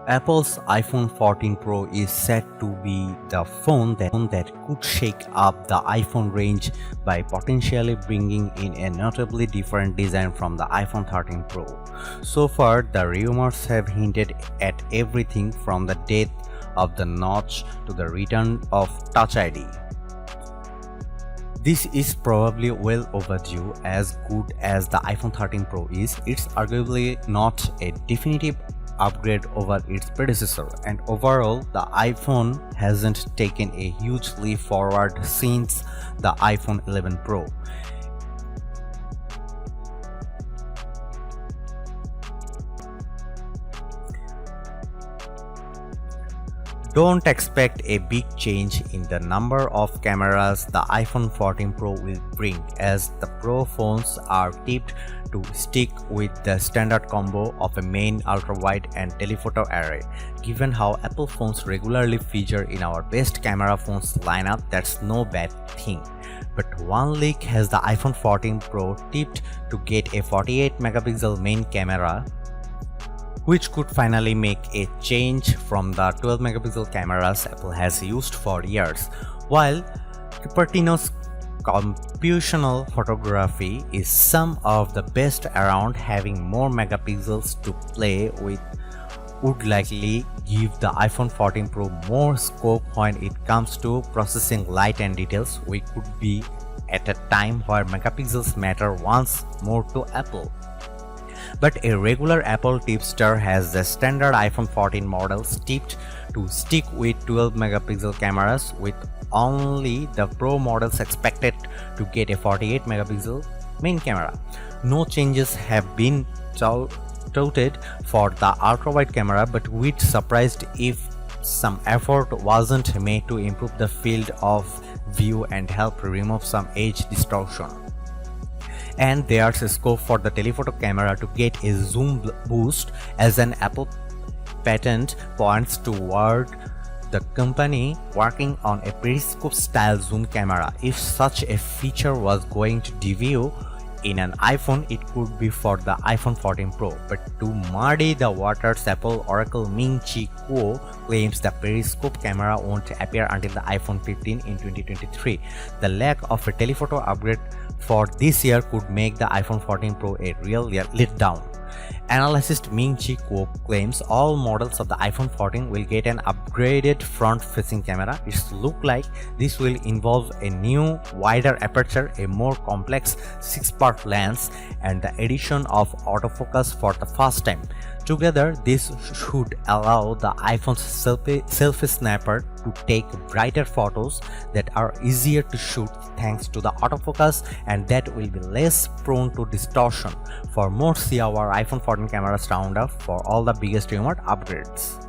Apple's iPhone 14 Pro is said to be the phone that could shake up the iPhone range by potentially bringing in a notably different design from the iPhone 13 Pro. So far, the rumors have hinted at everything from the death of the notch to the return of Touch ID. This is probably well overdue. As good as the iPhone 13 Pro is, it's arguably not a definitive upgrade over its predecessor, and overall the iPhone hasn't taken a huge leap forward since the iPhone 11 Pro. Don't expect a big change in the number of cameras the iPhone 14 Pro will bring, as the Pro phones are tipped to stick with the standard combo of a main, ultra-wide and telephoto array. Given how Apple phones regularly feature in our best camera phones lineup, that's no bad thing. But one leak has the iPhone 14 Pro tipped to get a 48 megapixel main camera, which could finally make a change from the 12 megapixel cameras Apple has used for years. While Cupertino's computational photography is some of the best around, having more megapixels to play with would likely give the iPhone 14 Pro more scope when it comes to processing light and details. We could be at a time where megapixels matter once more to Apple. But a regular Apple tipster has the standard iPhone 14 models tipped to stick with 12 megapixel cameras, with only the Pro models expected to get a 48 megapixel main camera. No changes have been touted for the ultra-wide camera, but we'd surprised if some effort wasn't made to improve the field of view and help remove some edge distortion. And there's a scope for the telephoto camera to get a zoom boost, as an Apple patent points toward the company working on a periscope style zoom camera. If such a feature was going to debut in an iPhone, it could be for the iPhone 14 Pro. But to muddy the waters, Apple Oracle Ming-Chi Kuo claims the periscope camera won't appear until the iPhone 15 in 2023. The lack of a telephoto upgrade for this year could make the iPhone 14 Pro a real letdown. Analyst Ming-Chi Kuo claims all models of the iPhone 14 will get an upgraded front-facing camera. It looks like this will involve a new, wider aperture, a more complex 6-part lens, and the addition of autofocus for the first time. Together, this should allow the iPhone's selfie snapper to take brighter photos that are easier to shoot thanks to the autofocus, and that will be less prone to distortion. For more, see our iPhone 14 cameras roundup for all the biggest rumored upgrades.